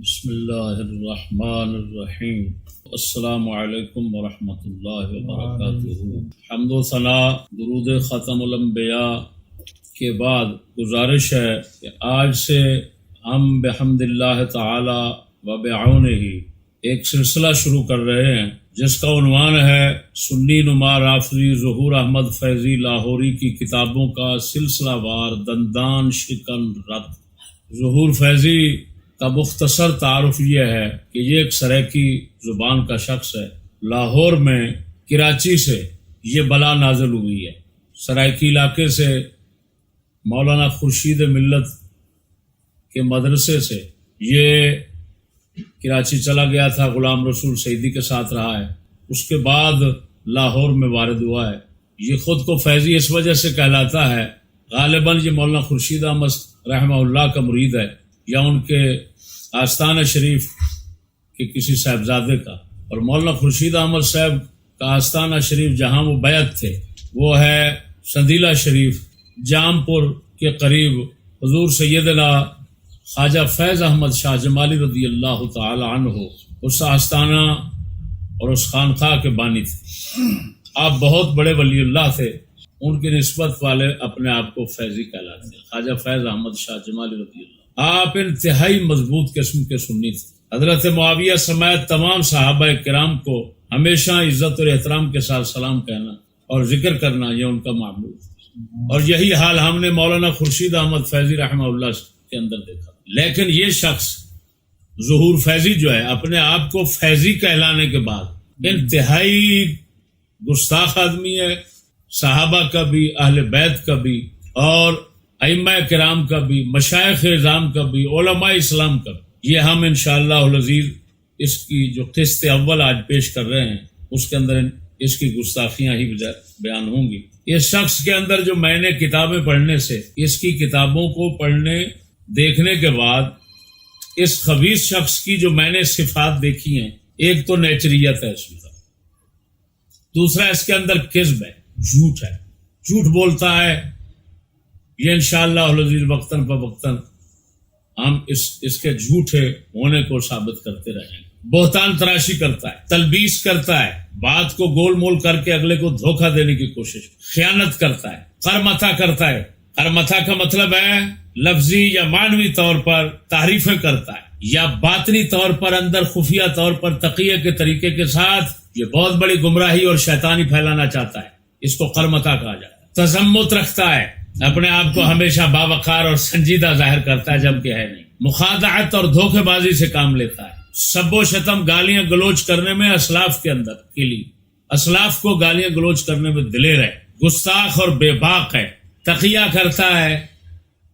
بسم اللہ الرحمن الرحیم۔ السلام علیکم ورحمۃ اللہ وبرکاتہ۔ حمد و ثنا درود ختم الانبیاء کے بعد گزارش ہے کہ آج سے ہم بحمد اللہ تعالی و بعونہ ایک سلسلہ شروع کر رہے ہیں جس کا عنوان ہے سنی نما رافضی ظہور احمد فیضی لاہوری کی کتابوں کا سلسلہ وار دندان شکن رد۔ ظہور فیضی کا مختصر تعارف یہ ہے کہ یہ ایک سریکی زبان کا شخص ہے۔ لاہور میں کراچی سے یہ بلا نازل ہوئی ہے۔ سرائکی علاقے سے مولانا خورشید ملت کے مدرسے سے یہ کراچی چلا گیا تھا، غلام رسول سعیدی کے ساتھ رہا ہے، اس کے بعد لاہور میں وارد ہوا ہے۔ یہ خود کو فیضی اس وجہ سے کہلاتا ہے، غالباً یہ مولانا خورشید احمد رحمہ اللہ کا مرید ہے یا ان کے آستانہ شریف کے کسی صاحبزادے کا۔ اور مولانا خورشید احمد صاحب کا آستانہ شریف جہاں وہ بیعت تھے وہ ہے سندیلہ شریف، جام پور کے قریب۔ حضور سیدنا خواجہ فیض احمد شاہ جمالی رضی اللہ تعالی عنہ اس آستانہ اور اس خانقاہ کے بانی تھے۔ آپ بہت بڑے ولی اللہ تھے، ان کی نسبت والے اپنے آپ کو فیضی کہلاتے ہیں، خواجہ فیض احمد شاہ جمالی رضی اللہ۔ آپ انتہائی مضبوط قسم کے سنی تھے۔ حضرت معاویہ سمیت تمام صحابہ کرام کو ہمیشہ عزت اور احترام کے ساتھ سلام کہنا اور ذکر کرنا یہ ان کا معمول تھا، اور یہی حال ہم نے مولانا خورشید احمد فیضی رحمہ اللہ کے اندر دیکھا۔ لیکن یہ شخص ظہور فیضی جو ہے اپنے آپ کو فیضی کہلانے کے بعد انتہائی گستاخ آدمی ہے، صحابہ کا بھی، اہل بیت کا بھی، اور ائمہ کرام کا بھی، مشائخ اعظام کا بھی، علماء اسلام کا بھی۔ یہ ہم انشاءاللہ العزیز اس کی جو قسط اول آج پیش کر رہے ہیں اس کے اندر اس کی گستاخیاں ہی بیان ہوں گی۔ اس شخص کے اندر جو میں نے کتابیں پڑھنے سے، اس کی کتابوں کو پڑھنے دیکھنے کے بعد اس خبیث شخص کی جو میں نے صفات دیکھی ہیں، ایک تو نیچریت ہے اس میں، دوسرا اس کے اندر کذب ہے، جھوٹ ہے، جھوٹ بولتا ہے۔ یہ انشاءاللہ العزیز وقتاً فوقتاً ہم اس کے جھوٹے ہونے کو ثابت کرتے رہیں۔ بہتان تراشی کرتا ہے، تلبیس کرتا ہے، بات کو گول مول کر کے اگلے کو دھوکہ دینے کی کوشش، خیانت کرتا ہے، قرمتہ کرتا ہے۔ قرمتہ کا مطلب ہے لفظی یا معنوی طور پر تعریفیں کرتا ہے، یا باطنی طور پر اندر خفیہ طور پر تقیہ کے طریقے کے ساتھ یہ بہت بڑی گمراہی اور شیطانی پھیلانا چاہتا ہے، اس کو قرمتہ کہا جاتا ہے۔ تزمت رکھتا ہے، اپنے آپ کو ہمیشہ باوقار اور سنجیدہ ظاہر کرتا ہے جبکہ ہے نہیں۔ مخادعت اور دھوکے بازی سے کام لیتا ہے۔ سب و شتم گالیاں گلوچ کرنے میں اسلاف کے اندر کلی، اسلاف کو گالیاں گلوچ کرنے میں دلیر ہے، گستاخ اور بے باک ہے، تقیہ کرتا ہے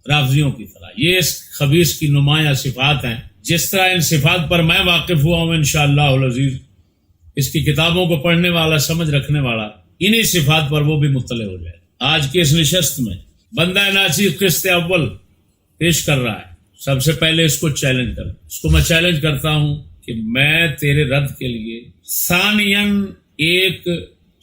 رافضیوں کی طرح۔ یہ اس خبیث کی نمایاں صفات ہیں۔ جس طرح ان صفات پر میں واقف ہوا ہوں انشاءاللہ العزیز اس کی کتابوں کو پڑھنے والا، سمجھ رکھنے والا انہی صفات پر وہ بھی مطلع ہو جائے۔ آج کی اس نشست میں بندہ ناچیز قسط اول پیش کر رہا ہے۔ سب سے پہلے اس کو چیلنج کر، اس کو میں چیلنج کرتا ہوں کہ میں تیرے رد کے لیے ثانیاً ایک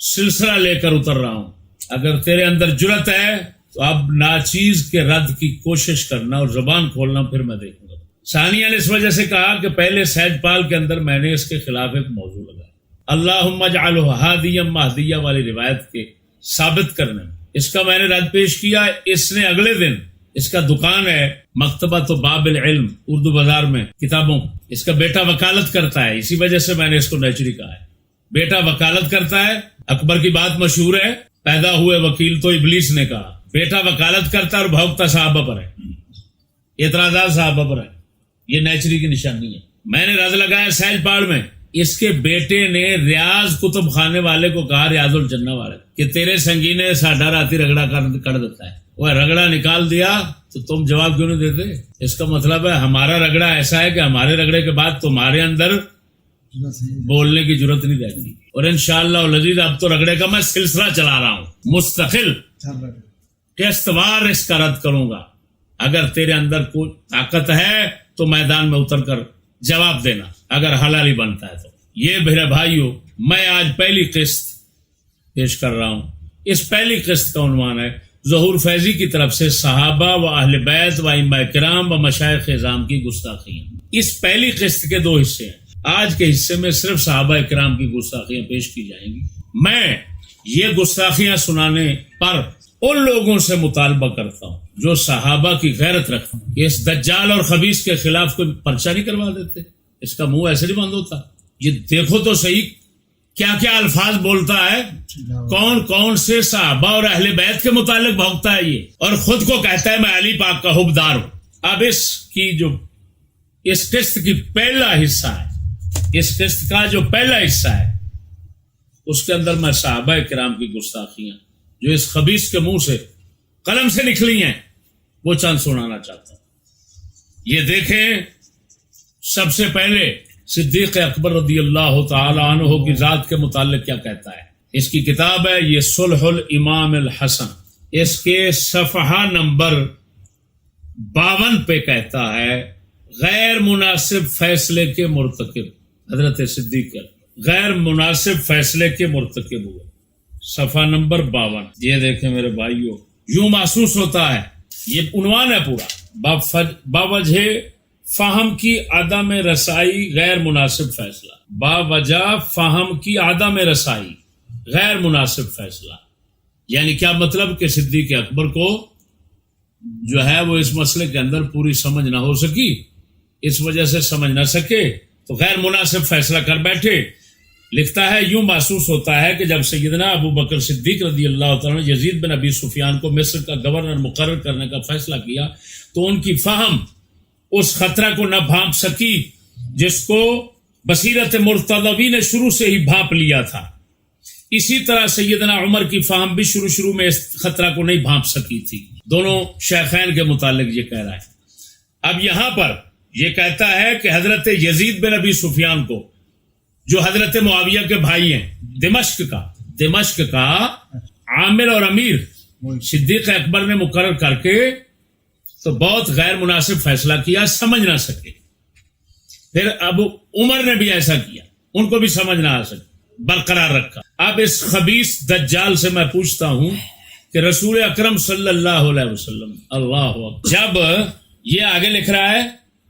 سلسلہ لے کر اتر رہا ہوں۔ اگر تیرے اندر جرأت ہے تو اب ناچیز کے رد کی کوشش کرنا اور زبان کھولنا، پھر میں دیکھوں گا۔ ثانیاً اس وجہ سے کہا کہ پہلے سیج پال کے اندر میں نے اس کے خلاف ایک موضوع لگایا، اللہم اجعلہ ہادیا مہدیہ والی روایت کے ثابت کرنے میں اس کا میں نے رد پیش کیا۔ اس نے اگلے دن، اس کا دکان ہے مکتبۃ باب العلم اردو بازار میں کتابوں، اس کا بیٹا وکالت کرتا ہے، اسی وجہ سے میں نے اس کو نیچری کہا ہے۔ بیٹا وکالت کرتا ہے، اکبر کی بات مشہور ہے، پیدا ہوئے وکیل تو ابلیس نے کہا۔ بیٹا وکالت کرتا ہے اور بھوکتا صحابہ پر ہے، اعتراضات صحابہ پر ہے، یہ نیچری کی نشانی ہے۔ میں نے رد لگایا سیج پاڑ میں، اس کے بیٹے نے ریاض کتب خانے والے کو کہا، ریاض الجنہ والے، کہ تیرے سنگینے ساڈا راتی رگڑا کر دیتا ہے۔ وہ رگڑا نکال دیا تو تم جواب کیوں نہیں دیتے؟ اس کا مطلب ہے ہمارا رگڑا ایسا ہے کہ ہمارے رگڑے کے بعد تمہارے اندر بولنے کی ضرورت نہیں رہتی۔ اور انشاءاللہ العزیز اب تو رگڑے کا میں سلسلہ چلا رہا ہوں، مستقل قسطوار اس کا رد کروں گا۔ اگر تیرے اندر کوئی طاقت ہے تو میدان میں اتر کر جواب دینا، اگر حلالی بنتا ہے تو۔ یہ میرے بھائیو، میں آج پہلی قسط پیش کر رہا ہوں۔ اس پہلی قسط کا عنوان ہے ظہور فیضی کی طرف سے صحابہ و اہل بیت و ائمہ کرام و مشائخ اعظام کی گستاخیاں۔ اس پہلی قسط کے دو حصے ہیں. آج کے حصے میں صرف صحابہ کرام کی گستاخیاں پیش کی جائیں گی. میں یہ گستاخیاں سنانے پر ان لوگوں سے مطالبہ کرتا ہوں جو صحابہ کی غیرت رکھتے ہیں کہ اس دجال اور خبیث کے خلاف کوئی پرچہ نہیں کروا دیتے. اس کا منہ ایسے نہیں بند ہوتا. یہ دیکھو تو صحیح کیا کیا الفاظ بولتا ہے, کون کون سے صحابہ اور اہل بیت کے متعلق بھونکتا ہے یہ, اور خود کو کہتا ہے میں علی پاک کا حبدار ہوں. اب اس قسط کی پہلا حصہ ہے, اس قسط کا جو پہلا حصہ ہے اس کے اندر میں صحابہ کرام کی گستاخیاں جو اس خبیث کے منہ سے قلم سے نکلی ہیں وہ چند سنانا چاہتا ہوں. یہ دیکھیں, سب سے پہلے صدیق اکبر رضی اللہ تعالی عنہ کی ذات کے متعلق کیا کہتا ہے. اس کی کتاب ہے یہ صلح الامام الحسن, اس کے صفحہ نمبر 52 پہ کہتا ہے غیر مناسب فیصلے کے مرتکب حضرت صدیق غیر مناسب فیصلے کے مرتکب ہوئے. صفحہ نمبر 52. یہ دیکھیں میرے بھائیوں, یوں محسوس ہوتا ہے, یہ عنوان ہے پورا, باوجہ فہم کی عدم رسائی غیر مناسب فیصلہ. باوجہ فہم کی عدم رسائی غیر مناسب فیصلہ. یعنی کیا مطلب کہ صدیق اکبر کو جو ہے وہ اس مسئلے کے اندر پوری سمجھ نہ ہو سکی, اس وجہ سے سمجھ نہ سکے تو غیر مناسب فیصلہ کر بیٹھے. لکھتا ہے یوں محسوس ہوتا ہے کہ جب سیدنا ابو بکر صدیق رضی اللہ تعالیٰ نے یزید بن ابی سفیان کو مصر کا گورنر مقرر کرنے کا فیصلہ کیا تو ان کی فہم اس خطرہ کو نہ بھانپ سکی جس کو بصیرت مرتضوی نے شروع سے ہی بھانپ لیا تھا. اسی طرح سیدنا عمر کی فہم بھی شروع میں اس خطرہ کو نہیں بھانپ سکی تھی. دونوں شیخین کے متعلق یہ کہہ رہا ہے. اب یہاں پر یہ کہتا ہے کہ حضرت یزید بن ابی سفیان کو جو حضرت معاویہ کے بھائی ہیں دمشق کا عامل اور امیر صدیق اکبر نے مقرر کر کے تو بہت غیر مناسب فیصلہ کیا, سمجھ نہ سکے. پھر اب عمر نے بھی ایسا کیا, ان کو بھی سمجھ نہ آ سکے, برقرار رکھا. اب اس خبیث دجال سے میں پوچھتا ہوں کہ رسول اکرم صلی اللہ علیہ وسلم اللہ اکبر جب یہ آگے لکھ رہا ہے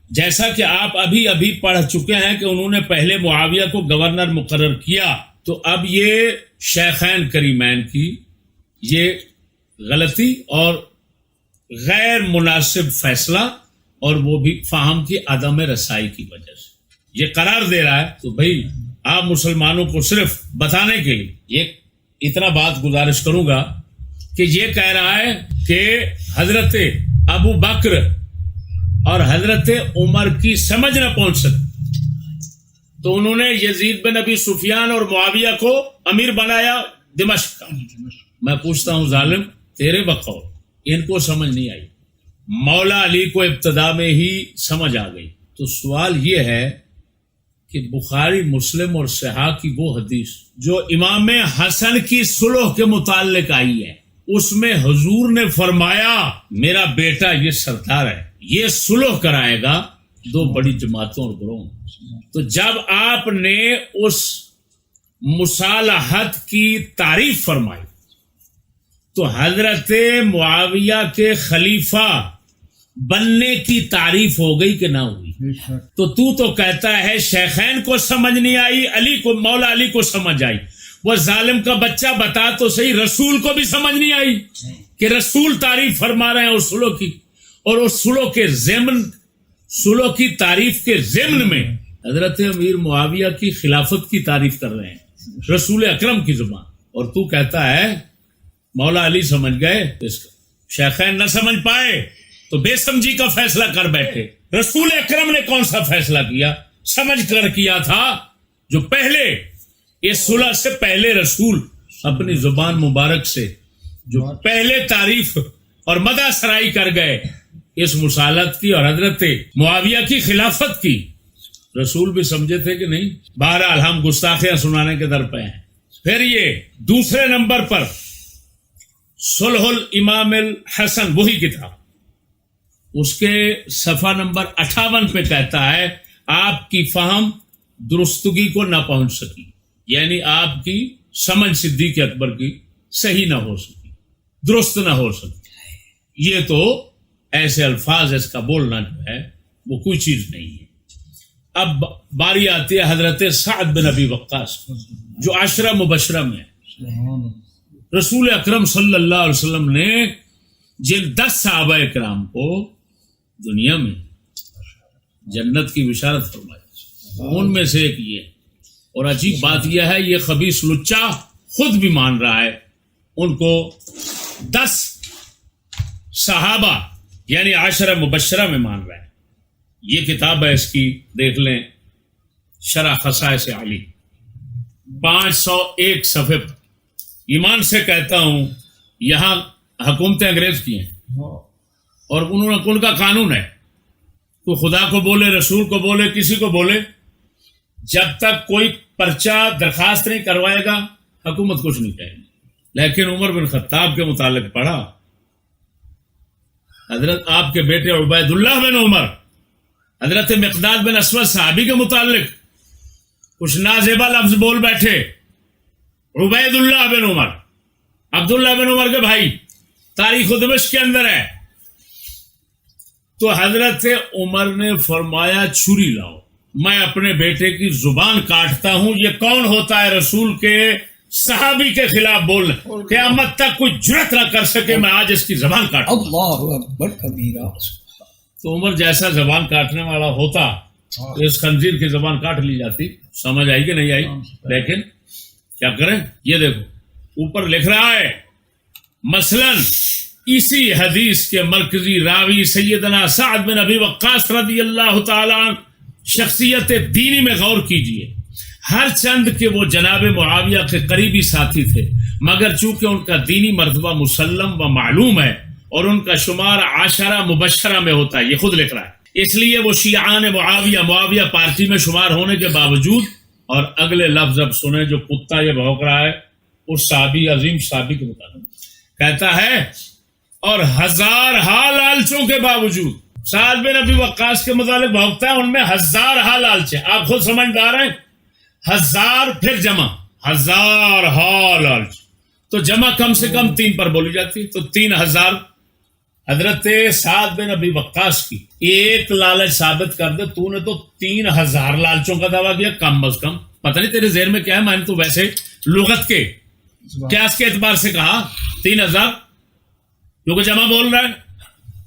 جیسا کہ آپ ابھی پڑھ چکے ہیں کہ انہوں نے پہلے معاویہ کو گورنر مقرر کیا, تو اب یہ شیخین کریمین کی یہ غلطی اور غیر مناسب فیصلہ اور وہ بھی فہم کی عدم رسائی کی وجہ سے یہ قرار دے رہا ہے. تو بھائی آپ مسلمانوں کو صرف بتانے کے لیے یہ اتنا بات گزارش کروں گا کہ یہ کہہ رہا ہے کہ حضرت ابو بکر اور حضرت عمر کی سمجھ نہ پہنچ سکی تو انہوں نے یزید بن ابی سفیان اور معاویہ کو امیر بنایا دمشق کا. میں پوچھتا ہوں ظالم تیرے بقول ان کو سمجھ نہیں آئی, مولا علی کو ابتدا میں ہی سمجھ آ گئی. تو سوال یہ ہے کہ بخاری مسلم اور صحاح کی وہ حدیث جو امام حسن کی صلح کے متعلق آئی ہے اس میں حضور نے فرمایا میرا بیٹا یہ سردار ہے, یہ صلح کرائے گا دو بڑی جماعتوں اور گروہوں. تو جب آپ نے اس مصالحت کی تعریف فرمائی تو حضرت معاویہ کے خلیفہ بننے کی تعریف ہو گئی کہ نہ ہوئی؟ تو کہتا ہے شیخین کو سمجھ نہیں آئی, علی کو مولا علی کو سمجھ آئی. وہ ظالم کا بچہ بتا تو صحیح, رسول کو بھی سمجھ نہیں آئی کہ رسول تعریف فرما رہے ہیں اس صلح کی, اور اس صلح کی تعریف کے ضمن میں حضرت امیر معاویہ کی خلافت کی تعریف کر رہے ہیں رسول اکرم کی زبان, اور تو کہتا ہے مولا علی سمجھ گئے, شیخین نہ سمجھ پائے تو بے سمجھی کا فیصلہ کر بیٹھے. رسول اکرم نے کون سا فیصلہ کیا؟ سمجھ کر کیا تھا. جو پہلے اس صلح سے پہلے رسول اپنی زبان مبارک سے جو پہلے تعریف اور مدح سرائی کر گئے اس مصالحت کی اور حضرت معاویہ کی خلافت کی, رسول بھی سمجھے تھے کہ نہیں؟ بہرحال ہم گستاخیاں سنانے کے در پہ ہیں. پھر یہ دوسرے نمبر پر صلح الامام الحسن وہی کتاب, اس کے صفحہ نمبر 58 پہ کہتا ہے آپ کی فہم درستگی کو نہ پہنچ سکی, یعنی آپ کی سمجھ صدیق اکبر کی صحیح نہ ہو سکی, درست نہ ہو سکی. یہ تو ایسے الفاظ اس کا بولنا جو ہے وہ کوئی چیز نہیں ہے. اب باری آتی ہے حضرت سعد بن ابی وقاص جو عشرہ مبشرہ میں ہے۔ رسول اکرم صلی اللہ علیہ وسلم نے جن 10 صحابہ کرام کو دنیا میں جنت کی بشارت فرمائی، ان میں سے ایک یہ، اور عجیب بات یہ ہے یہ خبیث لچا خود بھی مان رہا ہے ان کو 10 صحابہ یعنی عشرہ مبشرہ میں مان رہا ہے۔ یہ کتاب ہے، اس کی دیکھ لیں، شرح خصائص علی، 501 صفحے پر۔ ایمان سے کہتا ہوں یہاں حکومتیں انگریز کی ہیں اور ان کا قانون ہے، تو خدا کو بولے، رسول کو بولے، کسی کو بولے، جب تک کوئی پرچہ درخواست نہیں کروائے گا حکومت کچھ نہیں کہے گی۔ لیکن عمر بن خطاب کے متعلق پڑھا، حضرت آپ کے بیٹے عبید اللہ بن عمر، حضرت مقداد بن اسود صحابی کے متعلق کچھ نازیبا لفظ بول بیٹھے۔ عبید اللہ بن عمر، عبداللہ بن عمر کے بھائی، تاریخ دمشق کے اندر ہے۔ تو حضرت عمر نے فرمایا چھری لاؤ، میں اپنے بیٹے کی زبان کاٹتا ہوں۔ یہ کون ہوتا ہے رسول کے صحابی کے خلاف بولنا؟ قیامت تک کوئی جرأت نہ کر سکے میں آج اس کی زبان کاٹوں۔ اللہ اکبر کبیرہ۔ تو عمر جیسا زبان کاٹنے والا ہوتا تو اس خنزیر کی زبان کاٹ لی جاتی۔ سمجھ آئی کہ نہیں آئی؟ لیکن کیا کریں، یہ دیکھو اوپر لکھ رہا ہے مثلا اسی حدیث کے مرکزی راوی سیدنا سعد بن ابی وقاص رضی اللہ تعالی عنہ شخصیت دینی میں غور کیجئے۔ ہر چند کہ وہ جناب معاویہ کے قریبی ساتھی تھے، مگر چونکہ ان کا دینی مرتبہ مسلم و معلوم ہے اور ان کا شمار عشرہ مبشرہ میں ہوتا ہے، یہ خود لکھ رہا ہے، اس لیے وہ شیعان معاویہ پارٹی میں شمار ہونے کے باوجود، اور اگلے لفظ اب سنیں جو کتا یہ بھونک رہا ہے اس صحابی عظیم صحابی کے مطابق کہتا ہے، اور ہزارہا لالچوں کے باوجود، سعد بن ابی وقاص کے متعلق بھونکتا ہے، ان میں ہزارہا لالچ ہے۔ آپ خود سمجھدار ہیں، ہزار پھر جمع، ہزارہا لالچ، تو جمع کم سے کم 3 پر بولی جاتی، تو 3000 حضرت سعد بن ابی وقاص کی ایک لالچ ثابت کر دے، تو نے تو 3000 لالچوں کا دعویٰ کیا کم از کم۔ پتہ نہیں تیرے ذہن میں کیا ہے، میں نے تو ویسے لغت کے قیاس کے اعتبار سے کہا 3000 کیونکہ جمع بول رہا ہے،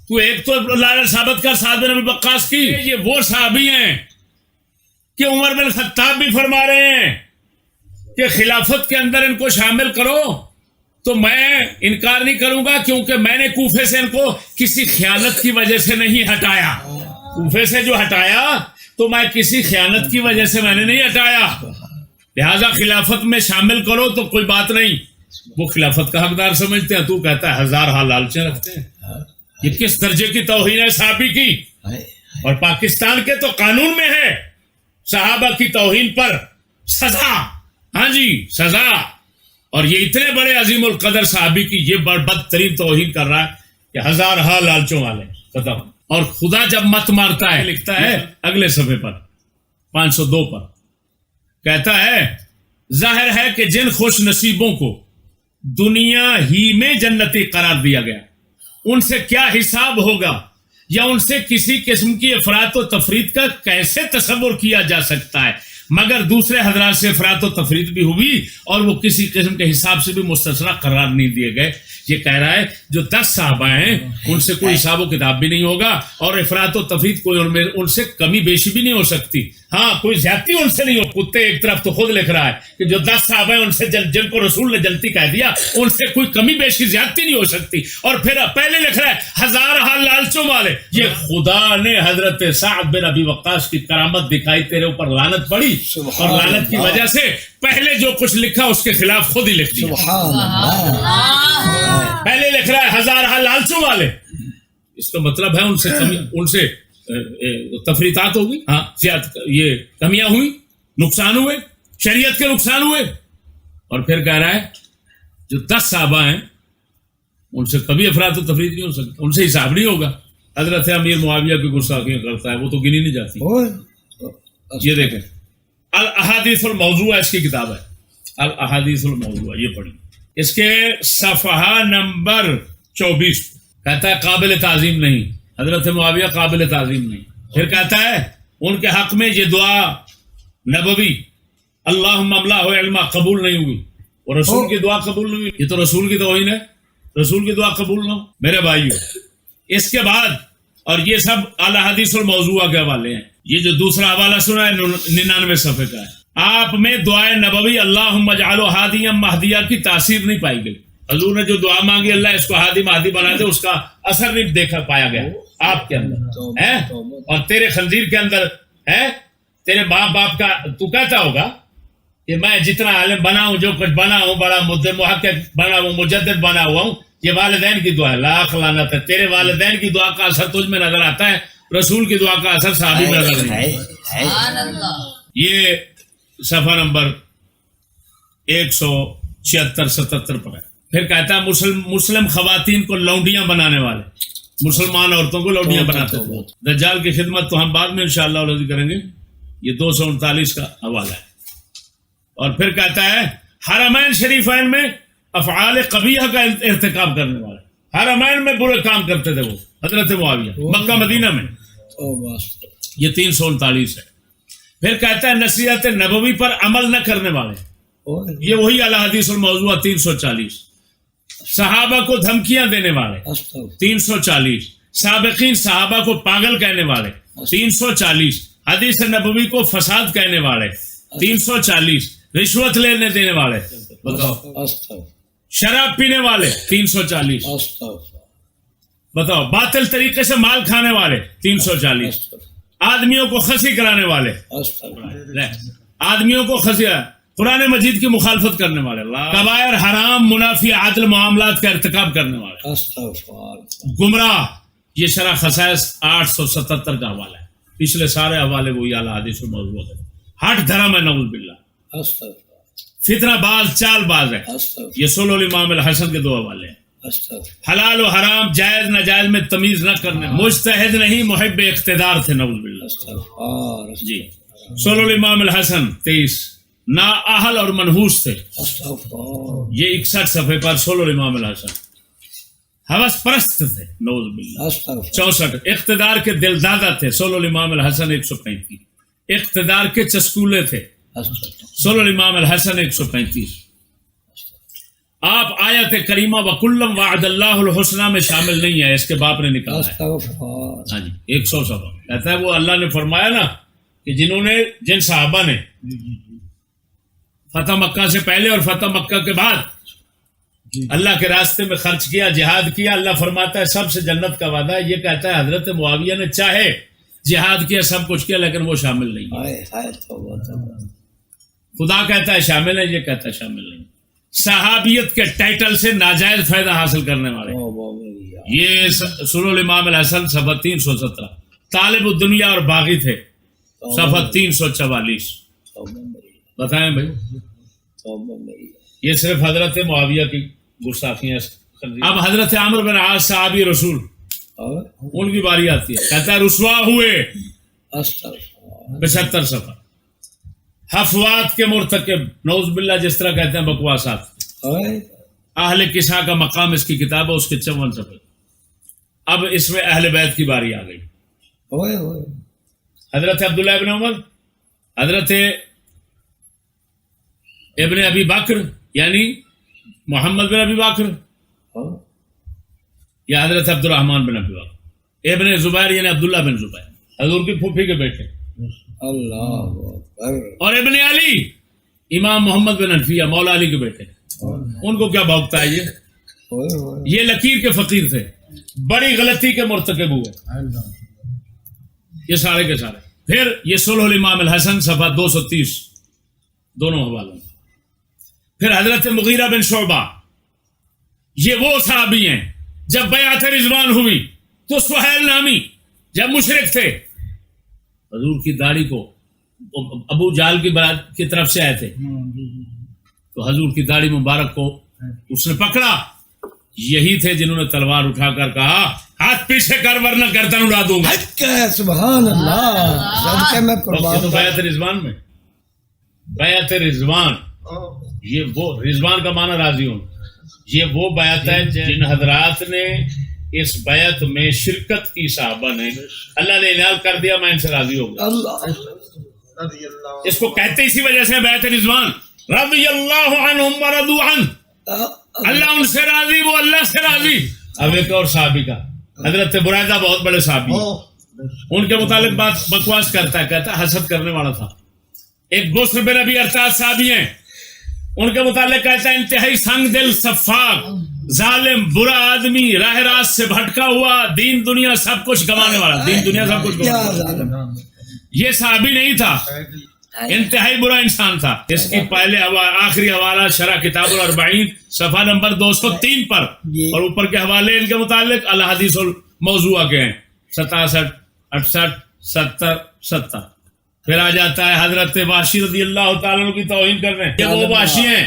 تو ایک تو لالچ ثابت کر سعد بن ابی وقاص کی۔ یہ وہ صحابی ہیں کہ عمر بن خطاب بھی فرما رہے ہیں کہ خلافت کے اندر ان کو شامل کرو، تو میں انکار نہیں کروں گا، کیونکہ میں نے کوفے سے ان کو کسی خیانت کی وجہ سے نہیں ہٹایا۔ کوفے سے جو ہٹایا تو میں کسی خیانت کی وجہ سے میں نے نہیں ہٹایا، لہذا خلافت میں شامل کرو تو کوئی بات نہیں۔ وہ خلافت کا حقدار سمجھتے ہیں، تو کہتا ہے ہزارہا لالچیں رکھتے ہیں۔ یہ کس درجے کی توہین ہے صحابی کی؟ اور پاکستان کے تو قانون میں ہے صحابہ کی توہین پر سزا، ہاں جی سزا، اور یہ اتنے بڑے عظیم القدر صحابی کی یہ بدترین توہین کر رہا ہے کہ ہزارہا لالچوں والے ختم۔ اور خدا جب مت مارتا ہے لکھتا ہے اگلے صفحے پر 502 پر، کہتا ہے ظاہر ہے کہ جن خوش نصیبوں کو دنیا ہی میں جنتی قرار دیا گیا ان سے کیا حساب ہوگا، یا ان سے کسی قسم کی افراط و تفریط کا کیسے تصور کیا جا سکتا ہے؟ مگر دوسرے حضرات سے افراط و تفریط بھی ہوئی اور وہ کسی قسم کے حساب سے بھی مستثنیٰ قرار نہیں دیے گئے۔ یہ کہہ رہا ہے جو 10 صحابہ ہیں ان سے کوئی حساب و کتاب بھی نہیں ہوگا، اور افراط و تفریط کوئی ان سے کمی بیشی بھی نہیں ہو سکتی، ہاں کوئی زیادتی ان سے نہیں ہو۔ کتے ایک طرف تو خود لکھ رہا ہے کہ جو 10 صحابہ ہیں ان سے جن کو رسول نے جنتی کہہ دیا ان سے کوئی کمی بیشی زیادتی نہیں ہو سکتی، اور پھر پہلے لکھ رہا ہے ہزارہا لالچوں والے۔ یہ خدا نے حضرت سعد بن ابی وقاص کی کرامت دکھائی، تیرے اوپر لعنت پڑی، اور لعنت کی وجہ سے پہلے جو کچھ لکھا اس کے خلاف خود ہی لکھ دیا۔ پہلے لکھ رہا ہے ہزارہا لالچوں والے، اس کا مطلب ہے ان سے تفریطات ہوگی، ہاں یہ کمیاں ہوئی، نقصان ہوئے، شریعت کے نقصان ہوئے۔ اور پھر کہہ رہا ہے جو 10 صحابہ ہیں ان سے کبھی افراط و تفریط نہیں ہو سکتا، ان سے حساب نہیں ہوگا۔ حضرت امیر معاویہ کی گستاخیاں کرتا ہے وہ تو گنی نہیں جاتی۔ یہ دیکھیں الاحادیث الموضوع اس کی کتاب ہے، الاحادیث الموضوع، یہ پڑھی، اس کے صفحہ نمبر 24 کہتا ہے قابل تعظیم نہیں، حضرت معاویہ قابل تعظیم نہیں۔ پھر کہتا ہے ان کے حق میں یہ دعا نبوی اللہم املا ہو علما قبول نہیں ہوئی، اور رسول کی دعا قبول نہیں ہوئی. یہ تو رسول کی دعا ہی نا، رسول کی دعا قبول نہ ہو میرے بھائیو. اس کے بعد اور یہ سب اعلی حدیث الموضوع کے حوالے ہیں. یہ جو دوسرا حوالہ سنا ہے 99 صفحے کا ہے. آپ میں دعائے نبوی اللہم اجعلہ ہادیا مہدیا کی تاثیر نہیں پائی گئی. حضور نے جو دعا مانگی اللہ اس کو ہادی مہدی بنا دے، اس کا اثر نہیں دیکھا پایا گیا آپ کے اندر ہے. اور تیرے خنزیر کے اندر ہے، تیرے باپ کا تو کہتا ہوگا کہ میں جتنا عالم بنا ہوں، جو کچھ بنا ہوں، بڑا محقق بنا ہوں، مجدد بنا ہوا ہوں، یہ والدین کی دعا ہے. لاکھ لعنت ہے. تیرے والدین کی دعا کا اثر تجھ میں نظر آتا ہے، رسول کی دعا کا اثر صحابی میں نظر نہیں. یہ صفحہ نمبر 176-77 پر ہے. پھر کہتا ہے مسلم خواتین کو لونڈیاں بنانے والے، مسلمان عورتوں کو لونڈیاں بناتے تھے. دجال کی خدمت تو ہم بعد میں انشاءاللہ علیہ کریں گے. یہ 239 کا حوالہ ہے. اور پھر کہتا ہے حرمین شریفین میں افعال قبیحہ کا ارتکاب کرنے والے، حرمین میں برے کام کرتے تھے وہ حضرت معاویہ مکہ مدینہ میں. یہ 339 ہے. پھر کہتا ہے نصیحت نبوی پر عمل نہ کرنے والے، یہ وہی اعلی حدیث الموضوع 340. صحابہ کو دھمکیاں دینے والے 340. سابقین صحابہ کو پاگل کہنے والے 340. حدیث نبوی کو فساد کہنے والے 340. رشوت لینے دینے والے بتاؤ. شراب پینے والے 340. بتاؤ. باطل طریقے سے مال کھانے والے 340. آدمیوں کو خسی کرانے والے، آدمیوں کو خسی، قرآن مجید کی مخالفت کرنے والے، کبائر حرام منافی عادل معاملات کا ارتکاب کرنے والے، گمراہ. یہ شرح خصائص 877 کا حوالہ ہے. پچھلے سارے حوالے وہی اعلیٰ حدیث الموضوع ہے. ہٹ دھرم ہے نعوذ باللہ، فتنہ باز چال باز ہے. یہ سولو الامام الحسن کے 2 حوالے ہیں. حلال و حرام جائز ناجائز میں تمیز نہ کرنے، مجتہد نہیں محب اقتدار تھے نعوذ باللہ. جی سولو الامام الحسن 23. نااہل اور منحوس تھے. یہ 61 صفحے پر سولو الامام الحسن. ہوس پرست تھے نعوذ باللہ 64. اقتدار کے دل دادا تھے سولو الامام الحسن 135. اقتدار کے چسکولے تھے سولو الامام الحسن 135. آپ آیت کریمہ وکلم وعد اللہ الحسنہ میں شامل نہیں ہے، اس کے باپ نے نکالا ہے. ہاں جی 100 صفحہ کہتا ہے وہ اللہ نے فرمایا نا کہ جن صحابہ نے فتح مکہ سے پہلے اور فتح مکہ کے بعد اللہ کے راستے میں خرچ کیا، جہاد کیا، اللہ فرماتا ہے سب سے جنت کا وعدہ ہے. یہ کہتا ہے حضرت معاویہ نے چاہے جہاد کیا، سب کچھ کیا، لیکن وہ شامل نہیں. خدا کہتا ہے شامل ہے، یہ کہتا ہے شامل نہیں. صحابیت کے ٹائٹل سے ناجائز فائدہ حاصل کرنے والے، یہ سولو الامام الحسن صفحہ 317. طالب الدنیا اور باغی تھے صفحہ 344. بتائیں بھائی، یہ صرف حضرت معاویہ کی گستاخیاں. اب حضرت عمرو بن عاص صحابی رسول، ان کی باری آتی ہے. کہتا ہے رسوا ہوئے 75 صفحہ. حفوات کے مرتکب نعوذ باللہ، جس طرح کہتے ہیں بکواسات. اہل قصہ کا مقام اس کی کتاب ہے، اس کے 54 صفحے. اب اس میں اہل بیت کی باری آ گئی. حضرت عبداللہ ابن عمر، حضرت ابن ابی بکر یعنی محمد بن ابی بکر، یا حضرت عبد الرحمن بن ابی بکر. ابن زبیر یعنی عبداللہ بن زبیر، حضور کی پھوپھی کے بیٹے. اور ابن علی امام محمد بن حنفیہ مولا علی کے بیٹے. ان کو کیا بھوکتا ہے یہ لکیر کے فقیر تھے، بڑی غلطی کے مرتکب ہوئے یہ سارے کے سارے. پھر یہ صلح الامام الحسن صفحہ 230 دونوں حوالوں. پھر حضرت مغیرہ بن شعبہ، یہ وہ صحابی ہیں جب بیعت رضوان ہوئی تو سہیل نامی جب مشرک تھے، حضور کی داڑھی کو ابو جہل کی طرف سے آئے تھے، تو حضور کی داڑھی مبارک کو اس نے پکڑا. یہی تھے جنہوں نے تلوار اٹھا کر کہا ہاتھ پیچھے کر ورنہ گردن اڑا دوں گا. سبحان اللہ. بیعت رضوان میں، بیعت رضوان، یہ وہ رضوان کا معنی راضی ہوں، یہ وہ بیعت ہے جن حضرات نے اس بیعت میں شرکت کی صحابہ نے، اللہ نے اعلان کر دیا میں ان سے راضی ہو گیا. اللہ اس کو کہتے اسی وجہ سے بیعت رضوان، رضی اللہ عنہم ورضوا عنہ، اللہ ان سے راضی وہ اللہ سے راضی. اب ایک اور صحابی کا، حضرت برائدہ بہت بڑے صحابی ہیں، ان کے متعلق بات بکواس کرتا ہے، کہتا ہے حسد کرنے والا تھا. ایک بسر بن ابی ارطاس صحابی ہیں، ان کے متعلق کہتا ہے انتہائی سنگ دل، سفاک، ظالم، برا آدمی، راہ راست سے بھٹکا ہوا، دین دنیا سب کچھ گنوانے والا، دین دنیا سب کچھ گنوانے والا. یہ صحابی نہیں تھا، انتہائی برا انسان تھا. اس کی پہلے آخری حوالہ شرح کتاب الاربعین صفحہ نمبر 203 پر، اور اوپر کے حوالے ان کے متعلق الحدیث الموضوع کے ہیں 67 68 70 70. پھر آ جاتا ہے حضرت وحشی رضی اللہ تعالیٰ عنہ کی توہین کرنے. یہ وہ وحشی ہیں،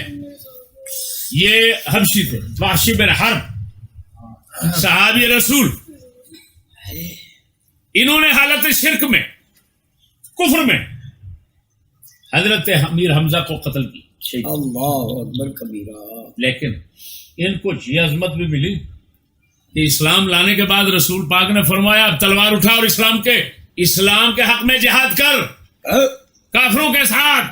یہ حبشی تھے، وحشی بن حرب صحابی رسول. انہوں نے حالت شرک میں، کفر میں حضرت امیر حمزہ کو قتل کی. اللہ اکبر کبیرہ. لیکن ان کو یہ عظمت بھی ملی کہ اسلام لانے کے بعد رسول پاک نے فرمایا اب تلوار اٹھا اور اسلام کے حق میں جہاد کر کافروں کے ساتھ.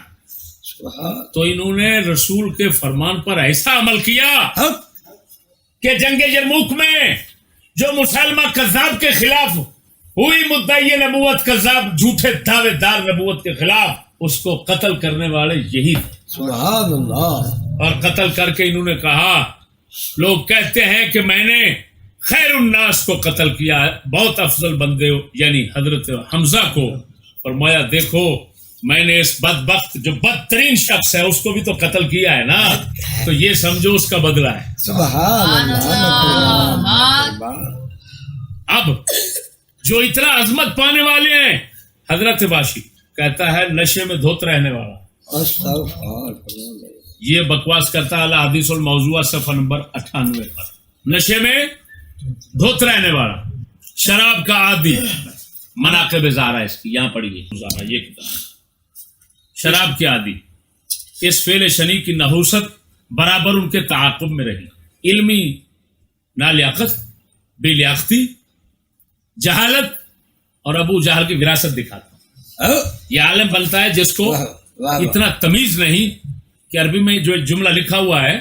تو انہوں نے رسول کے فرمان پر ایسا عمل کیا کہ جنگ یرموک میں جو مسلمہ کذاب کے خلاف ہوئی، مدعی نبوت کذاب، جھوٹے دعوے دار نبوت کے خلاف، اس کو قتل کرنے والے یہی تھے. سبحان اللہ. اور قتل کر کے انہوں نے کہا، لوگ کہتے ہیں کہ میں نے خیر الناس کو قتل کیا، بہت افضل بندے یعنی حضرت حمزہ کو. فرمایا دیکھو میں نے اس بدبخت جو بدترین شخص ہے اس کو بھی تو قتل کیا ہے نا، تو یہ سمجھو اس کا بدلہ ہے. سبحان اللہ. اب جو اتنا عظمت پانے والے ہیں، حضرت وحشی کہتا ہے نشے میں دھوت رہنے والا. یہ بکواس کرتا ہے الحدیث الموضوع صفحہ نمبر 98 پر. نشے میں دھوت رہنے والا، شراب کا عادی. مناقب زہرا اس کی یہاں پڑھیے، زہرا یہ کتاب. شراب کے عادی، اس فعل شنی کی نحوست برابر ان کے تعاقب میں رہی. علمی نالیاقت، بے لیاقتی، جہالت اور ابو جہل کی وراثت دکھاتا. یہ عالم بنتا ہے جس کو اتنا تمیز نہیں کہ عربی میں جو ایک جملہ لکھا ہوا ہے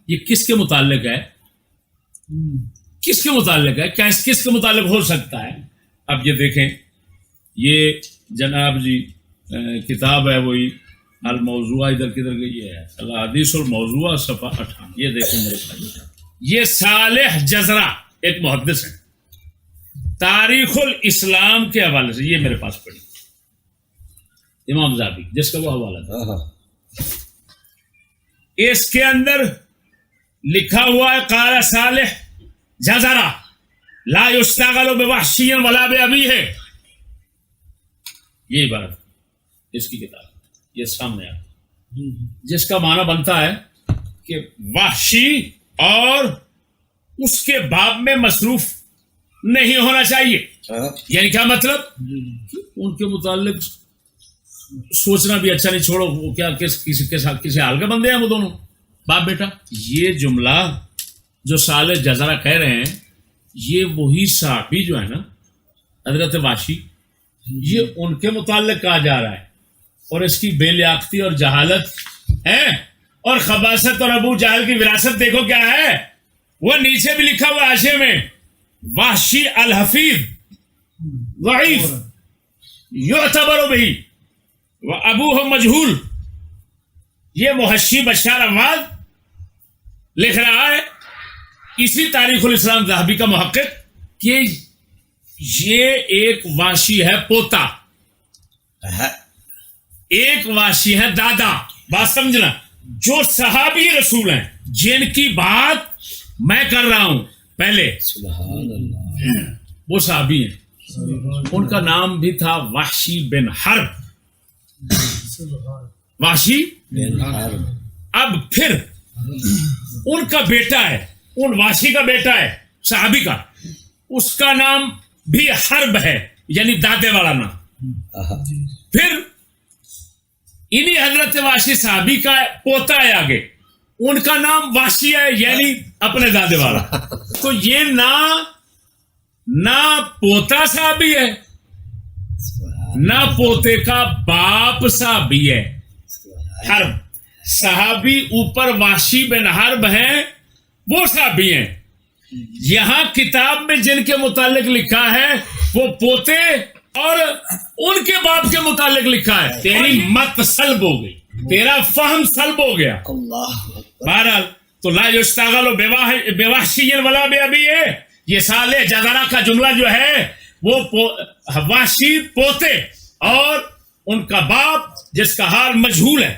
یہ کس کے متعلق ہے، کس کے متعلق ہے، کس کے متعلق ہو سکتا ہے. اب یہ دیکھیں، یہ جناب جی کتاب ہے وہی الموضوع، ادھر کدھر گئی ہے، الحدیث الموضوع صفحہ 58. یہ دیکھیں میرے بھائی، یہ صالح جزرہ ایک محدث ہے، تاریخ الاسلام کے حوالے سے یہ میرے پاس پڑھی، امام ذہبی جس کا وہ حوالہ تھا. اس کے اندر لکھا ہوا ہے قال صالح جزرہ لا یشتغل بوحشی ولا بابیہ. یہ عبارت اس کی کتاب، یہ سامنے آتا، جس کا معنی بنتا ہے کہ وحشی اور اس کے باپ میں مصروف نہیں ہونا چاہیے. یعنی کیا مطلب؟ ان کے متعلق سوچنا بھی اچھا نہیں، چھوڑو وہ کیا کسی حال کے بندے ہیں وہ دونوں باپ بیٹا. یہ جملہ جو صالح جزرہ کہہ رہے ہیں یہ وہی صحابی جو ہے نا حضرت وحشی، یہ ان کے متعلق کہا جا رہا ہے. اور اس کی بے لیاقتی اور جہالت ہے اور خباثت اور ابو جہل کی وراثت دیکھو کیا ہے. وہ نیچے بھی لکھا ہوا حاشیے میں وحشی الحفیظ ضعیف یعتبر بہی و ابوہ مجہول. یہ محشی بشار عواد لکھ رہا ہے، اسی تاریخ الاسلام ذہبی کا محقق، کہ یہ ایک وحشی ہے پوتا، ایک وحشی ہے دادا. بات سمجھنا، جو صحابی رسول ہیں جن کی بات میں کر رہا ہوں پہلے وہ صحابی ہیں، ان کا نام بھی تھا وحشی بن حرب. وحشی بن حرب. اب پھر ان کا بیٹا ہے، ان وحشی کا بیٹا ہے صحابی کا، اس کا نام بھی حرب ہے، یعنی دادے والا نام. پھر انہی حضرت وحشی صحابی کا پوتا ہے آگے، ان کا نام وحشی ہے، یعنی اپنے دادے والا. تو یہ نہ نہ پوتا صحابی ہے نہ پوتے کا باپ صحابی ہے. حرب صحابی اوپر وحشی بن حرب ہیں وہ صحابی ہیں. یہاں کتاب میں جن کے متعلق لکھا ہے وہ پوتے اور ان کے باپ کے متعلق لکھا ہے. تیری مت سلب ہو گئی, تیرا فہم سلب ہو گیا. بہرحال تو لا یشتغل بوحشی ولا بابی ہے. یہ صالح جزرہ کا جملہ جو ہے وہ وحشی پوتے اور ان کا باپ جس کا حال مجہول ہے,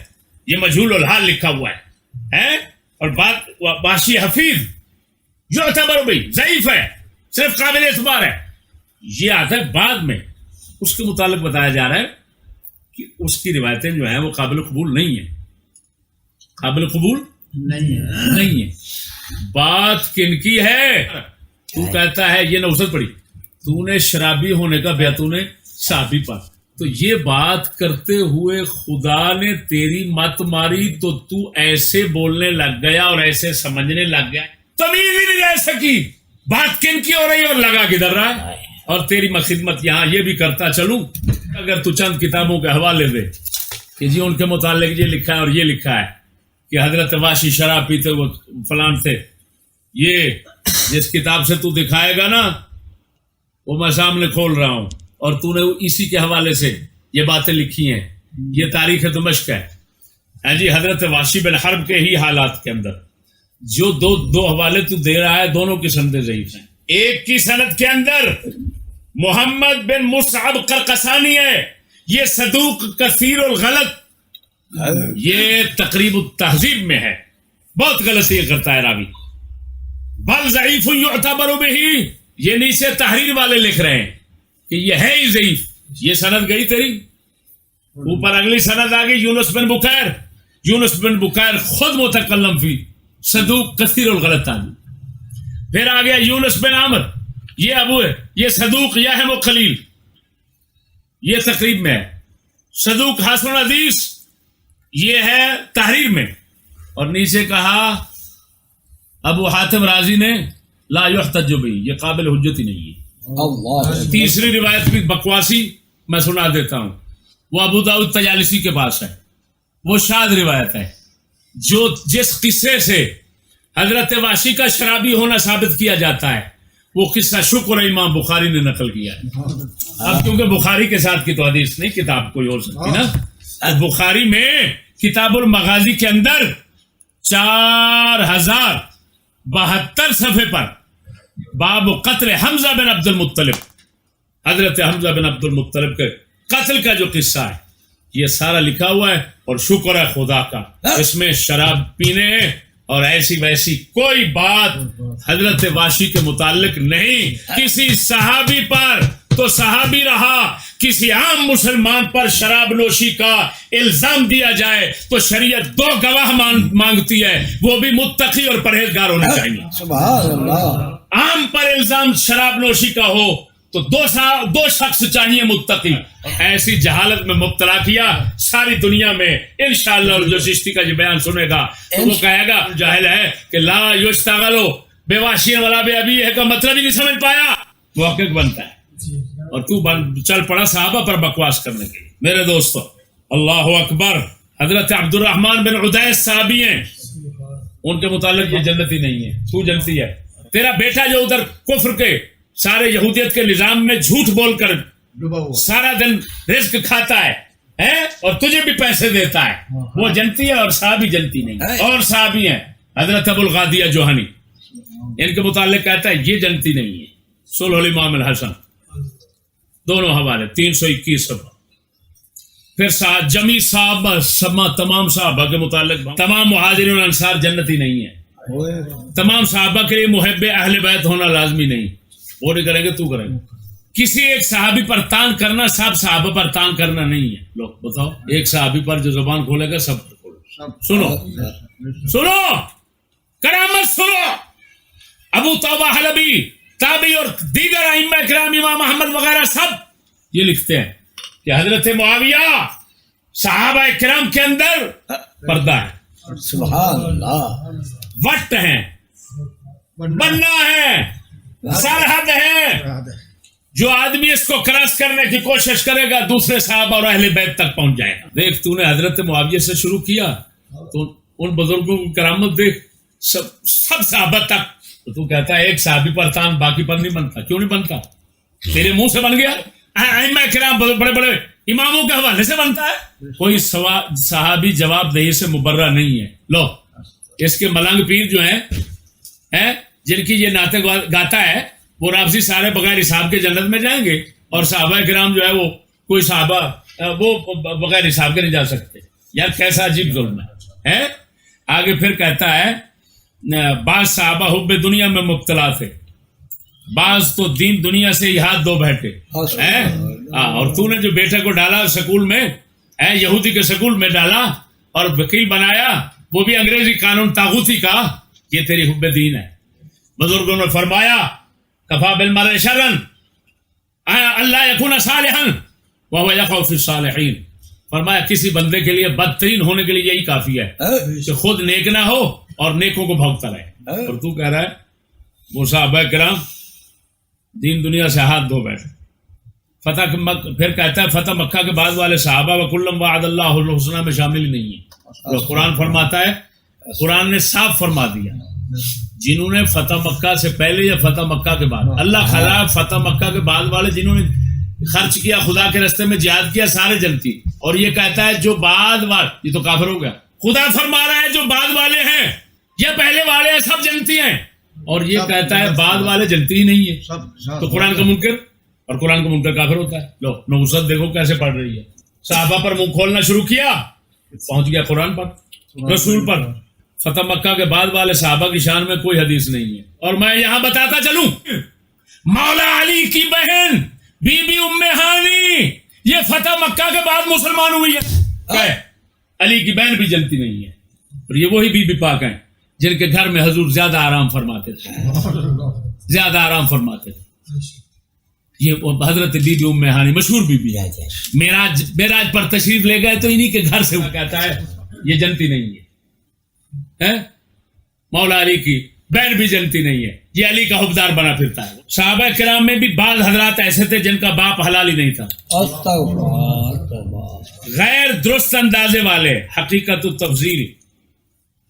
یہ مجہول الحال لکھا ہوا ہے. اور بات وحشی حفیظ جو اعتبار بھی ضعیف ہے, صرف قابل اعتبار ہے. یہ آتا ہے بعد میں, اس کے متعلق بتایا جا رہا ہے کہ اس کی روایتیں جو ہیں وہ قابل قبول نہیں ہیں, قابل قبول نہیں ہے. بات کن کی ہے؟ تو کہتا ہے یہ نوسط پڑی, تو نے شرابی ہونے کا بیعت نے صحابی پر, تو یہ بات کرتے ہوئے خدا نے تیری مت ماری تو تو ایسے بولنے لگ گیا اور ایسے سمجھنے لگ گیا, تمیز ہی نہیں رہ سکی بات کن کی ہو رہی اور لگا کدھر رہا ہے. اور تیری میں خدمت یہاں یہ بھی کرتا چلوں, اگر تو چند کتابوں کے حوالے دے کہ جی ان کے متعلق یہ لکھا ہے اور یہ لکھا ہے کہ حضرت واشی شراب پیتے وہ فلان تھے, یہ جس کتاب سے تو دکھائے گا نا وہ میں سامنے کھول رہا ہوں, اور تو نے اسی کے حوالے سے یہ باتیں لکھی ہیں. یہ تاریخ دمشق ہے جی, حضرت واشی بن حرب کے ہی حالات کے اندر جو دو حوالے تو دے رہا ہے دونوں کی سندیں ضعیف ہیں. ایک کی سند کے اندر محمد بن مصعب قرقسانی ہے, یہ صدوق کثیر الغلط, یہ تقریب التہذیب میں ہے, بہت غلطی کرتا ہے راوی. بل ضعیف یعتبر بہ, یہ نیچے تحریر والے لکھ رہے ہیں کہ یہ ہے ہی ضعیف. یہ سند گئی تیری, اوپر اگلی سند آ گئی یونس بن بکیر. یونس بن بکیر خود متکلم فی صدوق کثیر الغلط آدمی. پھر آ گیا یونس بن عامر, یہ ابو ہے, یہ صدوق یاہم و خلیل, یہ تقریب میں ہے. صدوق حسن حدیث یہ ہے تحریر میں. اور نیچے کہا ابو حاتم رازی نے لا یحتج بہ, یہ قابل حجت ہی نہیں ہے. تیسری روایت بھی بکواسی میں سنا دیتا ہوں, وہ ابو داؤد طیالسی کے پاس ہے, وہ شاذ روایت ہے. جو جس قصے سے حضرت واشی کا شرابی ہونا ثابت کیا جاتا ہے وہ قصہ شکر امام بخاری نے نقل کیا ہے. اب کیونکہ بخاری کے ساتھ کی تو حدیث نہیں, کتاب کوئی ہو سکتی نا. بخاری میں کتاب المغازی کے اندر 4072 صفحے پر باب قتل حمزہ بن عبد المطلب, حضرت حمزہ بن عبد المطلب کے قتل کا جو قصہ ہے یہ سارا لکھا ہوا ہے. اور شکر ہے خدا کا, اس میں شراب پینے اور ایسی ویسی کوئی بات حضرت واشی کے متعلق نہیں. کسی صحابی پر تو صحابی رہا, کسی عام مسلمان پر شراب نوشی کا الزام دیا جائے تو شریعت 2 گواہ مانگتی ہے, وہ بھی متقی اور پرہیزگار ہونے چاہیے. سبحان اللہ. عام پر الزام شراب نوشی کا ہو تو 2 شخص چاہیے متقی. ایسی جہالت میں مبتلا کیا ساری دنیا میں. انشاءاللہ جو چشتی کا یہ بیان سنے گا تو وہ کہے گا جاہل ہے کہ لا یشتغل بواشی ولا بابی ہے کا مطلب ہی نہیں سمجھ پایا, محقق بنتا ہے. اور تو چل پڑا صحابہ پر بکواس کرنے کے لیے. میرے دوستو اللہ اکبر, حضرت عبد الرحمن بن عدیس صحابی ہیں, ان کے متعلق یہ جنتی نہیں ہے, تو جنتی ہے. تیرا بیٹا جو ادھر کفر کے سارے یہودیت کے نظام میں جھوٹ بول کر سارا دن رزق کھاتا ہے اور تجھے بھی پیسے دیتا ہے, وہ جنتی ہے اور صحابی جنتی نہیں. اور صحابی ہیں حضرت ابو الغادیہ جوہنی, ان کے متعلق کہتا ہے یہ جنتی نہیں ہے. صلح الامام الحسن دونوں حوالے 321 صفحہ. پھر جمی صحابہ تمام صحابہ کے متعلق تمام مہاجرین و انصار جنتی نہیں ہے. تمام صحابہ کے لیے محب اہل بیت ہونا لازمی نہیں, وہ نہیں کریں گے تو کریں گے. کسی ایک صحابی پر تان کرنا سب صحابہ پر تان کرنا نہیں ہے. لو بتاؤ, ایک صحابی پر جو زبان کھولے گا سب پر کھولے. سنو کرامت سنو. ابو توبہ حلبی تابعی اور دیگر ائمہ کرام امام احمد وغیرہ سب یہ لکھتے ہیں کہ حضرت معاویہ صحابہ کرام کے اندر پردہ ہے. سبحان اللہ. وٹ ہیں, بننا ہے, سرحد ہے. جو آدمی اس کو کراس کرنے کی کوشش کرے گا دوسرے صحابہ اور اہل بیت تک پہنچ جائے گا. دیکھ تو نے حضرت معاویہ سے شروع کیا تو ان بزرگوں کی کرامت دیکھ سب صحابہ تک. تو کہتا ہے ایک صحابی پر تان باقی پر نہیں بنتا. کیوں نہیں بنتا؟ تیرے منہ سے بن گیا. ائمہ کرام بڑے بڑے اماموں کے حوالے سے بنتا ہے. کوئی صحابی جواب دہی سے مبرہ نہیں ہے. لو اس کے ملنگ پیر جو ہیں جن کی یہ نعتیں گاتا ہے وہ رافضی سارے بغیر حساب کے جنت میں جائیں گے اور صحابہ کرام جو ہے وہ کوئی صحابہ وہ بغیر حساب کے نہیں جا سکتے. یار کیسا عجیب ظلم ہے. آگے پھر کہتا ہے بعض صحابہ حب دنیا میں مبتلا تھے, بعض تو دین دنیا سے ہی ہاتھ دھو بیٹھے. اور تو نے جو بیٹے کو ڈالا سکول میں یہودی کے سکول میں ڈالا اور وکیل بنایا وہ بھی انگریزی قانون طاغوتی کا, یہ تیری حب دین ہے. بزرگوں نے فرمایا کفا بالمرء شرا اللہ یکون صالحا وهو يقع في الصالحین. فرمایا کسی بندے کے لیے بدترین ہونے کے لیے یہی کافی ہے کہ خود نیک نہ ہو اور نیکوں کو بھوکتا رہے. اور تو کہہ رہا ہے وہ صحابہ کرام دین دنیا سے ہاتھ دھو بیٹھے. پھر کہتا ہے فتح مکہ کے بعد والے صحابہ وکلم وعد اللہ الحسنی میں شامل ہی نہیں ہے. تو قرآن فرماتا ہے, قرآن نے صاف فرما دیا جنہوں نے فتح مکہ سے پہلے یا فتح مکہ کے بعد, اللہ خلا فتح مکہ کے بعد والے جنہوں نے خرچ کیا خدا کے راستے میں جہاد کیا سارے جنتی. اور یہ کہتا ہے جو بعد والے, یہ تو کافر ہو گیا. خدا فرما رہا ہے جو بعد والے ہیں یا پہلے والے ہیں سب جنتی ہیں, اور یہ کہتا ہے بعد والے جنتی ہی نہیں ہے. تو قرآن کا منکر اور قرآن کا منکر کافر ہوتا ہے. لو نبوت دیکھو کیسے پڑھ رہی ہے. صحابہ پر منہ کھولنا شروع کیا, پہنچ گیا قرآن پر رسول پر. فتح مکہ کے بعد والے صحابہ کی شان میں کوئی حدیث نہیں ہے. اور میں یہاں بتاتا چلوں مولا علی کی بہن بی بی ام ہانی یہ فتح مکہ کے بعد مسلمان ہوئی ہے. علی کی بہن بھی جنتی نہیں ہے. اور یہ وہی بی بی پاک ہیں جن کے گھر میں حضور زیادہ آرام فرماتے تھے, زیادہ آرام فرماتے تھے. یہ حضرت بی بی ام ہانی مشہور بی بی ہے. معراج پر تشریف لے گئے تو انہی کے گھر سے وہ کہتا ہے یہ جنتی نہیں ہے. مولا علی کی بہن بھی جنتی نہیں ہے. یہ علی کا حبدار بنا پھرتا ہے. صحابہ کرام میں بھی بعض حضرات ایسے تھے جن کا باپ حلال ہی نہیں تھا, غیر درست اندازے والے, حقیقت التفضیل,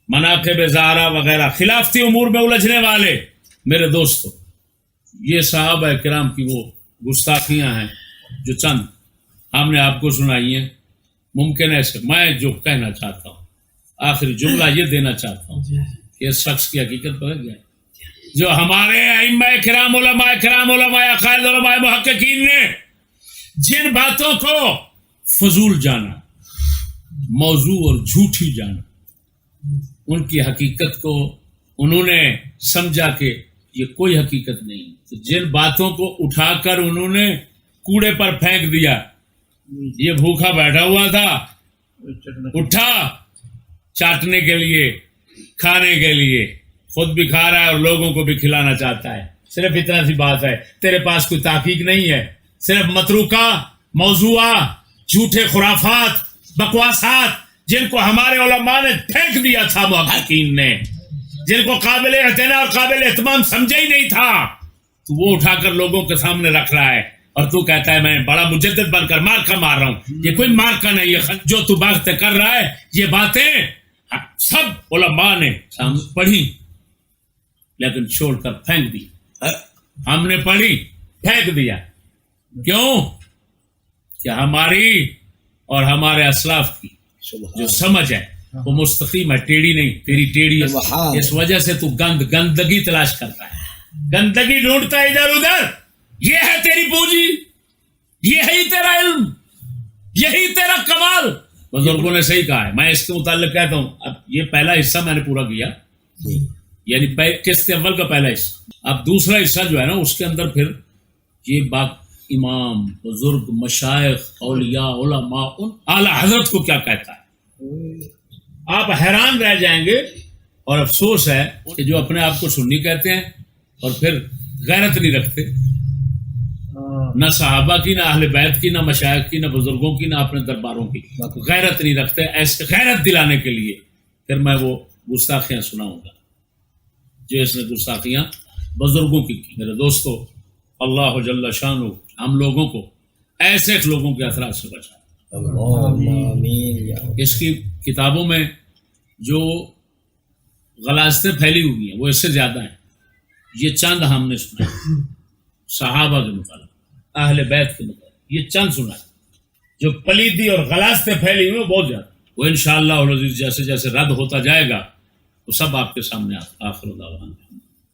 مناقب زہرا وغیرہ خلافتی امور میں الجھنے والے. میرے دوستو یہ صحابہ کرام کی وہ گستاخیاں ہیں جو چند ہم نے آپ کو سنائی ہیں. ممکن ہے میں جو کہنا چاہتا ہوں آخری جملہ یہ دینا چاہتا ہوں کہ اس شخص کی حقیقت بدل گیا جو ہمارے ائمہ کرام علماء عقائد علماء محققین نے جن باتوں کو فضول جانا, موضوع اور جھوٹی جانا, ان کی حقیقت کو انہوں نے سمجھا کہ یہ کوئی حقیقت نہیں. تو جن باتوں کو اٹھا کر انہوں نے کوڑے پر پھینک دیا, یہ بھوکا بیٹھا ہوا تھا اٹھا چاٹنے کے لیے کھانے کے لیے, خود بھی کھا رہا ہے اور لوگوں کو بھی کھلانا چاہتا ہے. صرف اتنا سی بات ہے, تیرے پاس کوئی تحقیق نہیں ہے, صرف متروکہ موضوعہ جھوٹے خرافات بکواسات جن کو ہمارے علماء نے پھینک دیا تھا, محققین نے جن کو قابل اعتنا اور قابل اہتمام سمجھا ہی نہیں تھا, تو وہ اٹھا کر لوگوں کے سامنے رکھ رہا ہے. اور تو کہتا ہے میں بڑا مجدد بن کر مارکا مار رہا ہوں. یہ کوئی مارکا نہیں ہے. جو تو باتیں کر رہا ہے یہ باتیں سب علماء نے پڑھی لیکن چھوڑ کر پھینک دی. ہم نے پڑھی پھینک دیا. کیوں؟ کہ ہماری اور ہمارے اسلاف کی جو سمجھ ہے وہ مستقیم ہے, ٹیڑھی نہیں. تیری ٹیڑھی ہے, اس وجہ سے تو گندگی تلاش کرتا ہے, گندگی ڈھونڈتا ہے ادھر ادھر. یہ ہے تیری پونجی, یہی تیرا علم, یہی تیرا کمال. بزرگوں نے صحیح کہا ہے. میں اس کے متعلق کہتا ہوں, اب یہ پہلا حصہ میں نے پورا کیا, یعنی قسط اول کا پہلا حصہ. اب دوسرا حصہ جو ہے نا اس کے اندر پھر یہ بات امام بزرگ مشائخ اولیاء علماء ان اعلی حضرت کو کیا کہتا ہے, آپ حیران رہ جائیں گے. اور افسوس ہے کہ جو اپنے آپ کو سنی کہتے ہیں اور پھر غیرت نہیں رکھتے, نہ صحابہ کی, نہ اہل بیت کی, نہ مشائخ کی, نہ بزرگوں کی, نہ اپنے درباروں کی غیرت نہیں رکھتے. ایسے غیرت دلانے کے لیے پھر میں وہ گستاخیاں سناؤں گا جو اس نے گستاخیاں بزرگوں کی میرے دوستو، اللہ جل شانہ ہم لوگوں کو ایسے لوگوں کے اثرات سے بچائے۔ اللہم آمین یا رب۔ اس کی کتابوں میں جو غلاظتیں پھیلی ہوئی ہیں وہ اس سے زیادہ ہیں، یہ چند ہم نے سنا ہے، صحابہ کے متعلق، اہل بیت کے متعلق یہ چند سنا ہے، جو پلیدی اور غلاظتیں پھیلی ہوئی ہیں وہ بہت زیادہ، وہ انشاءاللہ العزیز جیسے جیسے رد ہوتا جائے گا وہ سب آپ کے سامنے آخر دعوانا